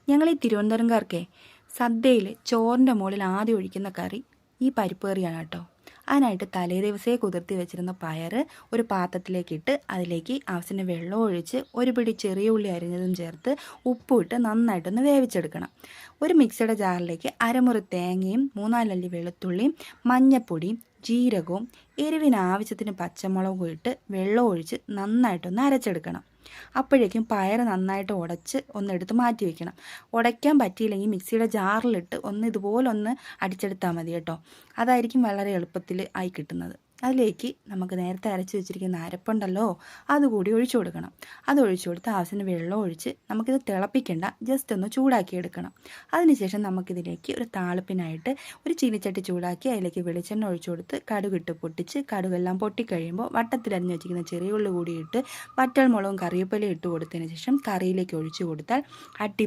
ഞങ്ങൾ ഈ തിരുവനന്തപുരംകാർക്കേ സദ്യയിൽ ചോറിൻ്റെ മുകളിൽ ആദ്യം ഒഴിക്കുന്ന കറി ഈ പരിപ്പ് കറിയാണ് കേട്ടോ. അതിനായിട്ട് തലേ ദിവസമേ കുതിർത്തി വെച്ചിരുന്ന പയർ ഒരു പാത്രത്തിലേക്കിട്ട് അതിലേക്ക് ആവശ്യത്തിന് വെള്ളം ഒഴിച്ച് ഒരു പിടി ചെറിയ ഉള്ളി അരിഞ്ഞതും ചേർത്ത് ഉപ്പും ഇട്ട് നന്നായിട്ടൊന്ന് വേവിച്ചെടുക്കണം. ഒരു മിക്സിയുടെ ജാറിലേക്ക് അരമുറി തേങ്ങയും 3-4 അല്ലി വെളുത്തുള്ളിയും മഞ്ഞൾപ്പൊടിയും ജീരകവും എരിവിന് ആവശ്യത്തിന് പച്ചമുളകും ഇട്ട് വെള്ളം ഒഴിച്ച് നന്നായിട്ടൊന്ന് അരച്ചെടുക്കണം. അപ്പോഴേക്കും പയർ നന്നായിട്ട് ഉടച്ച് ഒന്നെടുത്ത് മാറ്റി വയ്ക്കണം. ഉടയ്ക്കാൻ പറ്റിയില്ലെങ്കിൽ മിക്സിയുടെ ജാറിലിട്ട് ഇതുപോലെ അടിച്ചെടുത്താൽ മതി കേട്ടോ. അതായിരിക്കും വളരെ എളുപ്പത്തിൽ ആയി കിട്ടുന്നത്. അതിലേക്ക് നമുക്ക് നേരത്തെ അരച്ച് വെച്ചിരിക്കുന്ന അരപ്പുണ്ടല്ലോ, അതുകൂടി ഒഴിച്ചു കൊടുക്കണം. അത് ഒഴിച്ചു കൊടുത്ത് ആവശ്യത്തിന് വെള്ളം ഒഴിച്ച് നമുക്കിത് തിളപ്പിക്കേണ്ട, ജസ്റ്റ് ഒന്ന് ചൂടാക്കി എടുക്കണം. അതിനുശേഷം നമുക്കിതിലേക്ക് ഒരു താളിപ്പിനായിട്ട് ഒരു ചീനിച്ചട്ടി ചൂടാക്കി അതിലേക്ക് വെളിച്ചെണ്ണ ഒഴിച്ചു കൊടുത്ത് കടുകിട്ട് പൊട്ടിച്ച് കടുകെല്ലാം പൊട്ടിക്കഴിയുമ്പോൾ വട്ടത്തിലരിഞ്ഞ് വെച്ചിരിക്കുന്ന ചെറിയ ഉള്ളി കൂടി ഇട്ട് വറ്റൽമുളകും കറിവേപ്പിലയും ഇട്ട് കൊടുത്തതിന് ശേഷം കറിയിലേക്ക് ഒഴിച്ചു കൊടുത്താൽ അടിപൊളി